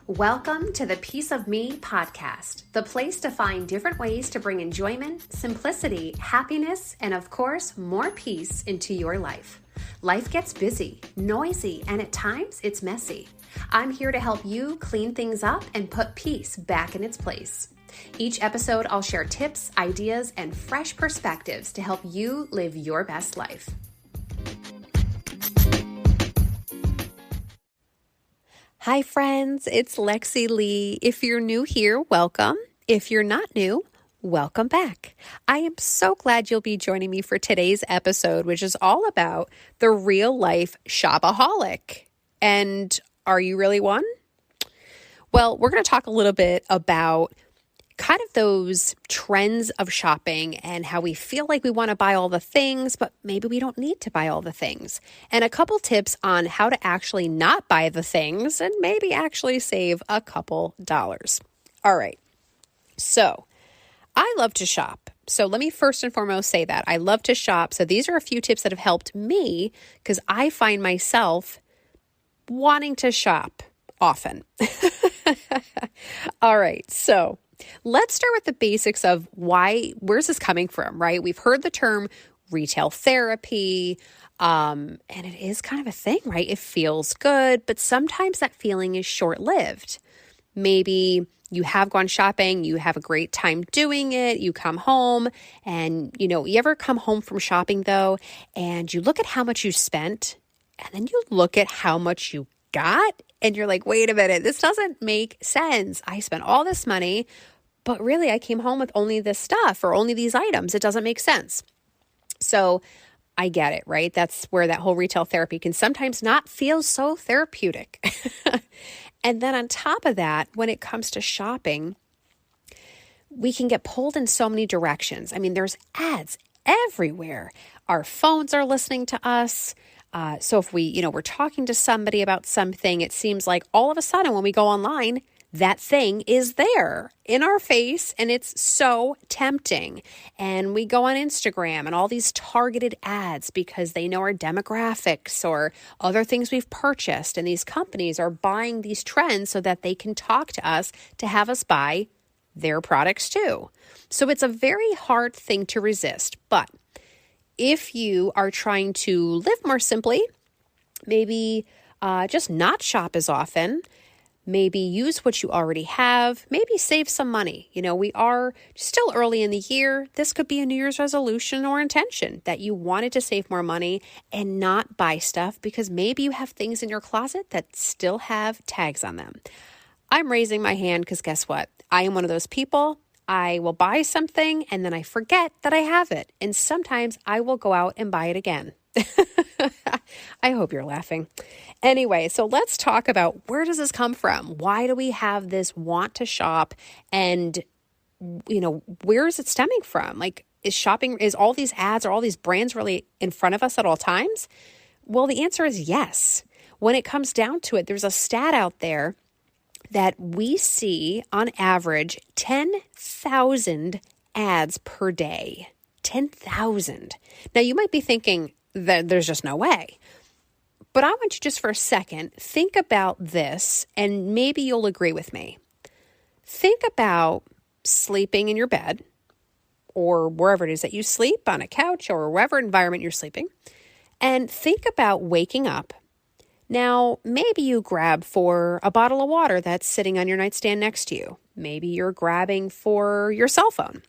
Welcome to the Piece of Me podcast, the place to find different ways to bring enjoyment, simplicity, happiness, and of course, more peace into your life. Life gets busy, noisy, and at times it's messy. I'm here to help you clean things up and put peace back in its place. Each episode, I'll share tips, ideas, and fresh perspectives to help you live your best life. Hi friends, it's Lexy Leigh. If you're new here, welcome. If you're not new, welcome back. I am so glad you'll be joining me for today's episode, which is all about the real life shopaholic. And are you really one? Well, we're going to talk a little bit about kind of those trends of shopping and how we feel like we want to buy all the things, but maybe we don't need to buy all the things. And a couple tips on how to actually not buy the things and maybe actually save a couple dollars. All right. So I love to shop. So let me first and foremost say that I love to shop. So these are a few tips that have helped me because I find myself wanting to shop often. All right. So let's start with the basics of where's this coming from, right? We've heard the term retail therapy, and it is kind of a thing, right? It feels good, but sometimes that feeling is short-lived. Maybe you have gone shopping, you have a great time doing it, you come home, and you ever come home from shopping though, and you look at how much you spent, and then you look at how much you got, and you're like, wait a minute, this doesn't make sense. I spent all this money, but really I came home with only this stuff or only these items. It doesn't make sense. So I get it, right? That's where that whole retail therapy can sometimes not feel so therapeutic. And then on top of that, when it comes to shopping, we can get pulled in so many directions. I mean, there's ads everywhere. Our phones are listening to us. So if we're talking to somebody about something, it seems like all of a sudden when we go online, that thing is there in our face and it's so tempting. And we go on Instagram and all these targeted ads because they know our demographics or other things we've purchased. And these companies are buying these trends so that they can talk to us to have us buy their products too. So it's a very hard thing to resist. But if you are trying to live more simply, maybe just not shop as often, maybe use what you already have, maybe save some money. We are still early in the year. This could be a New Year's resolution or intention that you wanted to save more money and not buy stuff because maybe you have things in your closet that still have tags on them. I'm raising my hand because guess what? I am one of those people. I will buy something and then I forget that I have it. And sometimes I will go out and buy it again. I hope you're laughing. Anyway, so let's talk about where does this come from? Why do we have this want to shop? And, where is it stemming from? Like, is all these ads or all these brands really in front of us at all times? Well, the answer is yes. When it comes down to it, there's a stat out there that we see on average 10,000 ads per day. 10,000. Now you might be thinking that there's just no way. But I want you just for a second, think about this and maybe you'll agree with me. Think about sleeping in your bed or wherever it is that you sleep, on a couch or wherever environment you're sleeping. And think about waking up. Now, maybe you grab for a bottle of water that's sitting on your nightstand next to you. Maybe you're grabbing for your cell phone.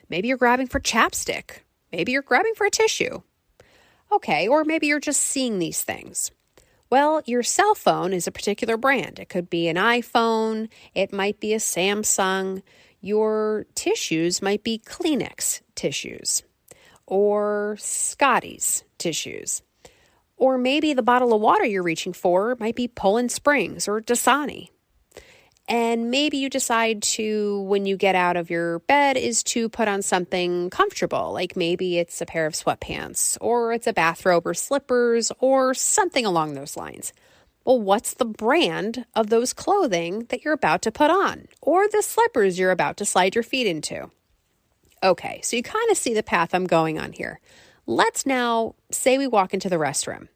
Maybe you're grabbing for chapstick. Maybe you're grabbing for a tissue. Okay, or maybe you're just seeing these things. Well, your cell phone is a particular brand. It could be an iPhone. It might be a Samsung. Your tissues might be Kleenex tissues or Scotty's tissues. Or maybe the bottle of water you're reaching for might be Poland Springs or Dasani. And maybe you decide to, when you get out of your bed, is to put on something comfortable. Like maybe it's a pair of sweatpants or it's a bathrobe or slippers or something along those lines. Well, what's the brand of those clothing that you're about to put on or the slippers you're about to slide your feet into? Okay, so you kind of see the path I'm going on here. Let's now say we walk into the restroom.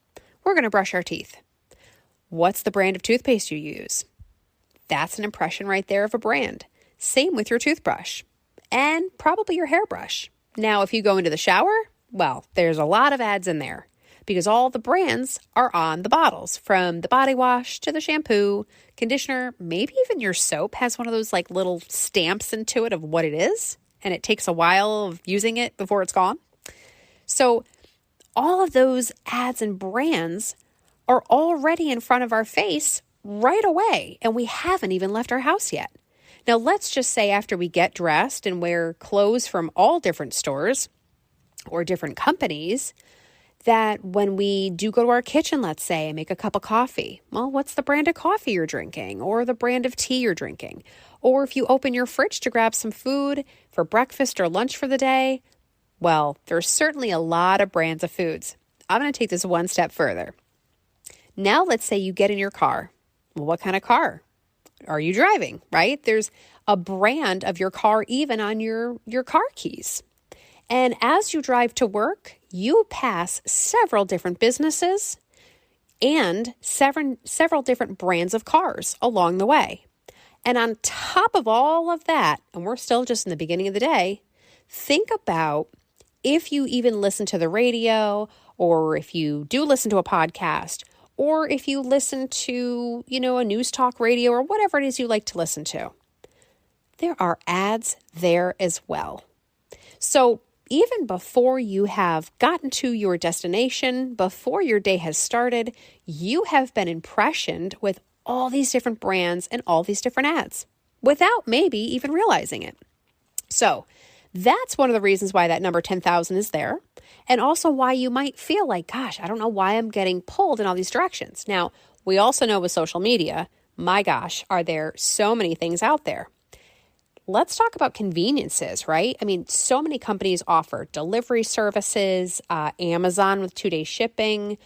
We're going to brush our teeth. What's the brand of toothpaste you use? That's an impression right there of a brand. Same with your toothbrush and probably your hairbrush. Now, if you go into the shower, well, there's a lot of ads in there because all the brands are on the bottles, from the body wash to the shampoo, conditioner, maybe even your soap has one of those like little stamps into it of what it is, and it takes a while of using it before it's gone. So all of those ads and brands are already in front of our face right away, and we haven't even left our house yet. Now, let's just say after we get dressed and wear clothes from all different stores or different companies, that when we do go to our kitchen, let's say, and make a cup of coffee, well, what's the brand of coffee you're drinking or the brand of tea you're drinking? Or if you open your fridge to grab some food for breakfast or lunch for the day, well, there's certainly a lot of brands of foods. I'm going to take this one step further. Now, let's say you get in your car. Well, what kind of car are you driving, right? There's a brand of your car even on your car keys. And as you drive to work, you pass several different businesses and several different brands of cars along the way. And on top of all of that, and we're still just in the beginning of the day, think about if you even listen to the radio, or if you do listen to a podcast, or if you listen to, a news talk radio or whatever it is you like to listen to. There are ads there as well. So even before you have gotten to your destination, before your day has started, you have been impressioned with all these different brands and all these different ads without maybe even realizing it. So that's one of the reasons why that number 10,000 is there. And also why you might feel like, gosh, I don't know why I'm getting pulled in all these directions. Now, we also know with social media, my gosh, are there so many things out there. Let's talk about conveniences, right? I mean, so many companies offer delivery services, Amazon with 2-day shipping.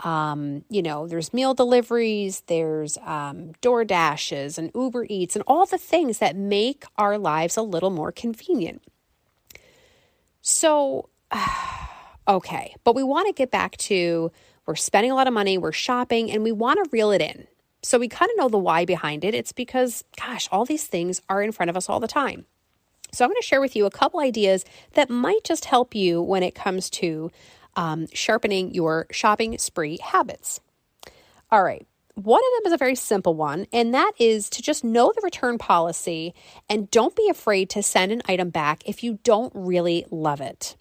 There's meal deliveries, there's DoorDashes and Uber Eats and all the things that make our lives a little more convenient. So, okay, but we want to get back to, we're spending a lot of money, we're shopping, and we want to reel it in. So we kind of know the why behind it. It's because, gosh, all these things are in front of us all the time. So I'm going to share with you a couple ideas that might just help you when it comes to sharpening your shopping spree habits. All right. One of them is a very simple one, and that is to just know the return policy and don't be afraid to send an item back if you don't really love it.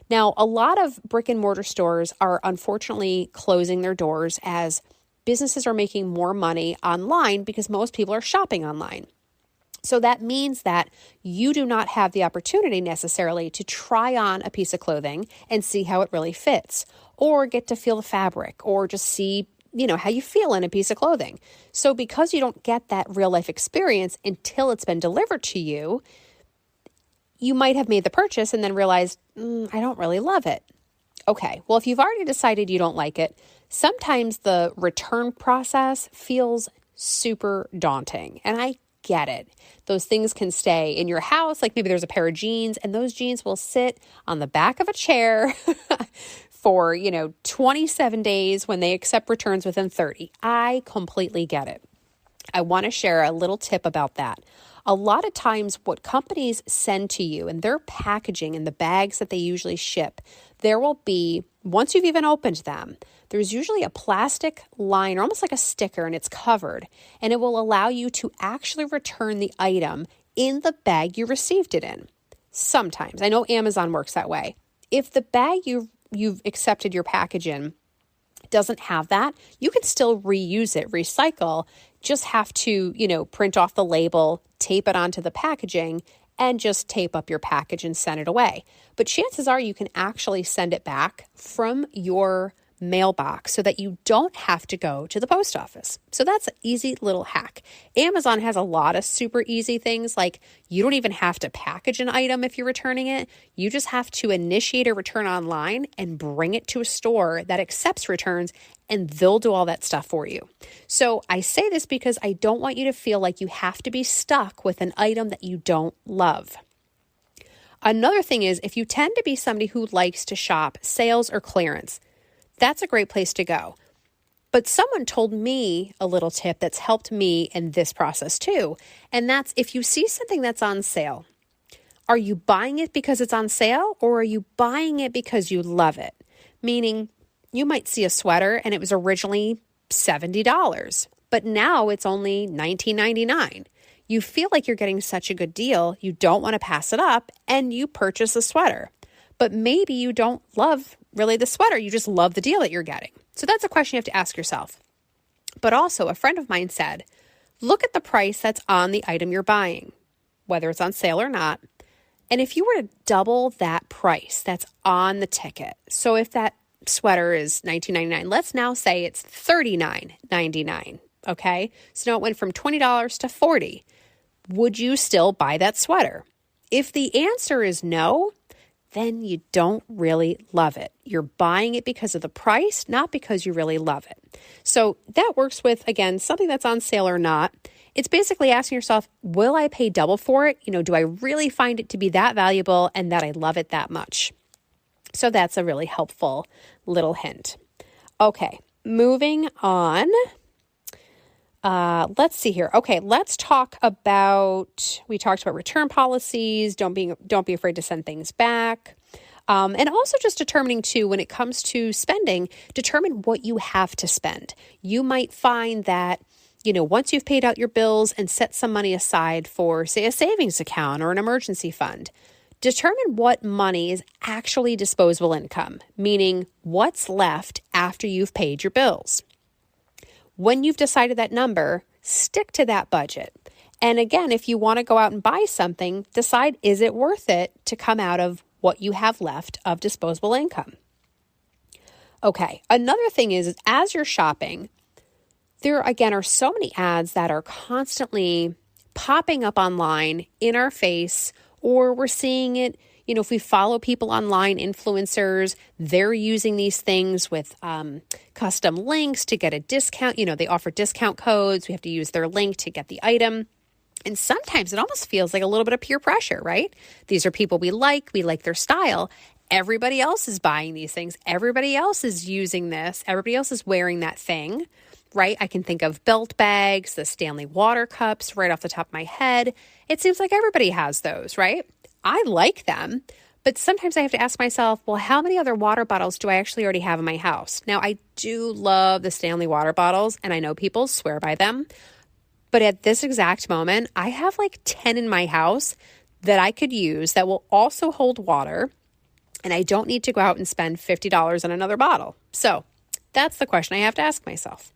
Now, a lot of brick and mortar stores are unfortunately closing their doors as businesses are making more money online because most people are shopping online. So that means that you do not have the opportunity necessarily to try on a piece of clothing and see how it really fits, or get to feel the fabric, or just see, how you feel in a piece of clothing. So because you don't get that real life experience until it's been delivered to you, you might have made the purchase and then realized, I don't really love it. Okay, well, if you've already decided you don't like it, sometimes the return process feels super daunting, and I get it. Those things can stay in your house, like maybe there's a pair of jeans, and those jeans will sit on the back of a chair for, 27 days when they accept returns within 30. I completely get it. I want to share a little tip about that. A lot of times what companies send to you and their packaging and the bags that they usually ship, there will be, once you've even opened them, there's usually a plastic line or almost like a sticker, and it's covered, and it will allow you to actually return the item in the bag you received it in. Sometimes. I know Amazon works that way. If the bag you've accepted your package in doesn't have that, you can still reuse it, recycle, just have to, print off the label, tape it onto the packaging, and just tape up your package and send it away. But chances are you can actually send it back from your mailbox so that you don't have to go to the post office. So that's an easy little hack. Amazon has a lot of super easy things, like you don't even have to package an item if you're returning it. You just have to initiate a return online and bring it to a store that accepts returns, and they'll do all that stuff for you. So I say this because I don't want you to feel like you have to be stuck with an item that you don't love. Another thing is, if you tend to be somebody who likes to shop sales or clearance, that's a great place to go. But someone told me a little tip that's helped me in this process too. And that's if you see something that's on sale, are you buying it because it's on sale or are you buying it because you love it? Meaning you might see a sweater and it was originally $70, but now it's only $19.99. You feel like you're getting such a good deal, you don't want to pass it up and you purchase a sweater. But maybe you don't love really the sweater, you just love the deal that you're getting. So that's a question you have to ask yourself. But also, a friend of mine said, look at the price that's on the item you're buying, whether it's on sale or not. And if you were to double that price that's on the ticket, so if that sweater is $19.99, let's now say it's $39.99, okay? So now it went from $20 to $40. Would you still buy that sweater? If the answer is no, then you don't really love it. You're buying it because of the price, not because you really love it. So that works with, again, something that's on sale or not. It's basically asking yourself, will I pay double for it? Do I really find it to be that valuable and that I love it that much? So that's a really helpful little hint. Okay, moving on. Let's see here. Okay, let's talk about, we talked about return policies. Don't be afraid to send things back. And also just determining too, when it comes to spending, determine what you have to spend. You might find that, once you've paid out your bills and set some money aside for, say, a savings account or an emergency fund, determine what money is actually disposable income, meaning what's left after you've paid your bills. When you've decided that number, stick to that budget. And again, if you want to go out and buy something, decide, is it worth it to come out of what you have left of disposable income? Okay, another thing is as you're shopping, there again are so many ads that are constantly popping up online in our face, or we're seeing it. If we follow people online, influencers, they're using these things with custom links to get a discount. They offer discount codes. We have to use their link to get the item. And sometimes it almost feels like a little bit of peer pressure, right? These are people we like their style. Everybody else is buying these things. Everybody else is using this. Everybody else is wearing that thing, right? I can think of belt bags, the Stanley water cups right off the top of my head. It seems like everybody has those, right? I like them, but sometimes I have to ask myself, well, how many other water bottles do I actually already have in my house? Now, I do love the Stanley water bottles, and I know people swear by them, but at this exact moment, I have like 10 in my house that I could use that will also hold water, and I don't need to go out and spend $50 on another bottle. So that's the question I have to ask myself.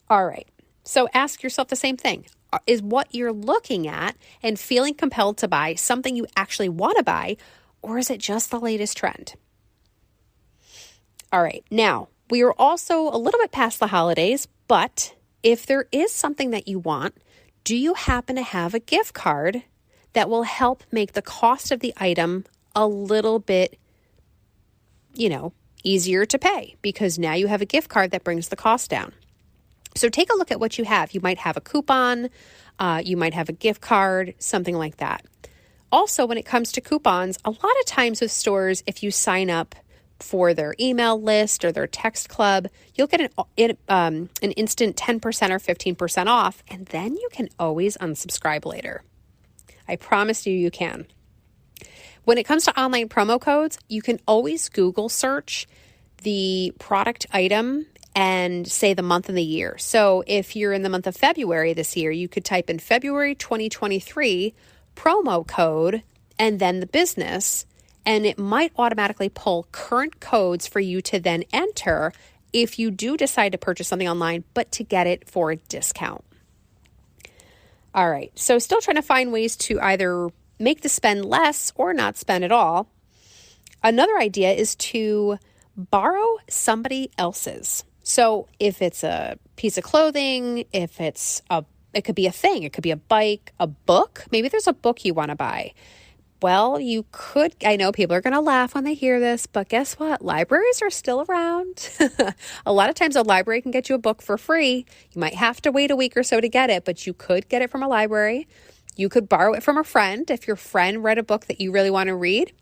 All right, so ask yourself the same thing. Is what you're looking at and feeling compelled to buy something you actually want to buy, or is it just the latest trend? All right, now we are also a little bit past the holidays, but if there is something that you want, do you happen to have a gift card that will help make the cost of the item a little bit, easier to pay? Because now you have a gift card that brings the cost down. So take a look at what you have. You might have a coupon, you might have a gift card, something like that. Also, when it comes to coupons, a lot of times with stores, if you sign up for their email list or their text club, you'll get an instant 10% or 15% off, and then you can always unsubscribe later. I promise you can. When it comes to online promo codes, you can always Google search the product item and say the month and the year. So if you're in the month of February this year, you could type in February 2023 promo code and then the business, and it might automatically pull current codes for you to then enter if you do decide to purchase something online, but to get it for a discount. All right, so still trying to find ways to either make the spend less or not spend at all. Another idea is to borrow somebody else's. So if it's a piece of clothing, it could be a thing, it could be a bike, a book. Maybe there's a book you want to buy. Well, I know people are going to laugh when they hear this, but guess what? Libraries are still around. A lot of times a library can get you a book for free. You might have to wait a week or so to get it, but you could get it from a library. You could borrow it from a friend. If your friend read a book that you really want to read,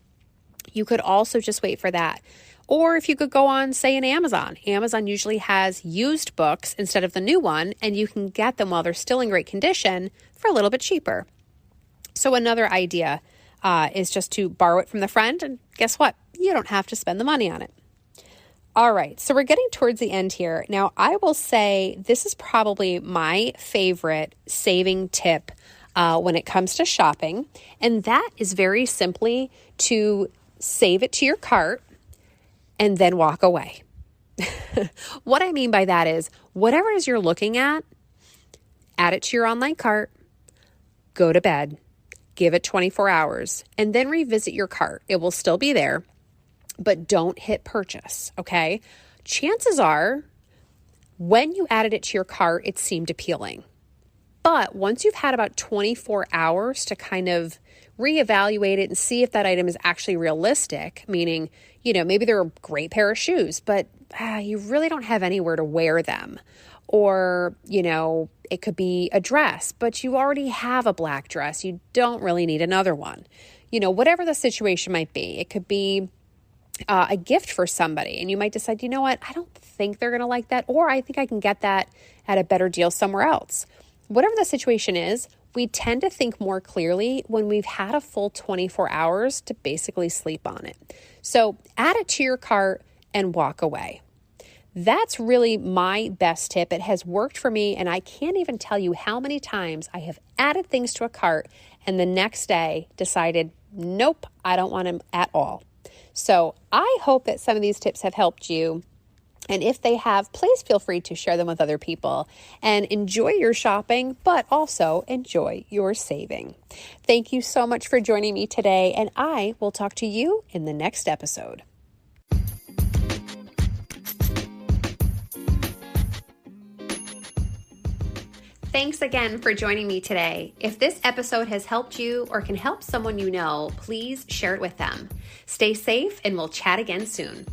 you could also just wait for that. Or if you could go on, say, an Amazon. Amazon usually has used books instead of the new one, and you can get them while they're still in great condition for a little bit cheaper. So another idea is just to borrow it from the friend, and guess what? You don't have to spend the money on it. All right, so we're getting towards the end here. Now, I will say this is probably my favorite saving tip when it comes to shopping, and that is very simply to save it to your cart and then walk away. What I mean by that is whatever it is you're looking at, add it to your online cart, go to bed, give it 24 hours, and then revisit your cart. It will still be there, but don't hit purchase, okay? Chances are when you added it to your cart, it seemed appealing. But once you've had about 24 hours to kind of reevaluate it and see if that item is actually realistic, meaning, maybe they're a great pair of shoes, but you really don't have anywhere to wear them. Or, it could be a dress, but you already have a black dress. You don't really need another one. Whatever the situation might be, it could be a gift for somebody, and you might decide, you know what, I don't think they're going to like that, or I think I can get that at a better deal somewhere else. Whatever the situation is, we tend to think more clearly when we've had a full 24 hours to basically sleep on it. So add it to your cart and walk away. That's really my best tip. It has worked for me, and I can't even tell you how many times I have added things to a cart and the next day decided, nope, I don't want them at all. So I hope that some of these tips have helped you. And if they have, please feel free to share them with other people and enjoy your shopping, but also enjoy your saving. Thank you so much for joining me today, and I will talk to you in the next episode. Thanks again for joining me today. If this episode has helped you or can help someone you know, please share it with them. Stay safe, and we'll chat again soon.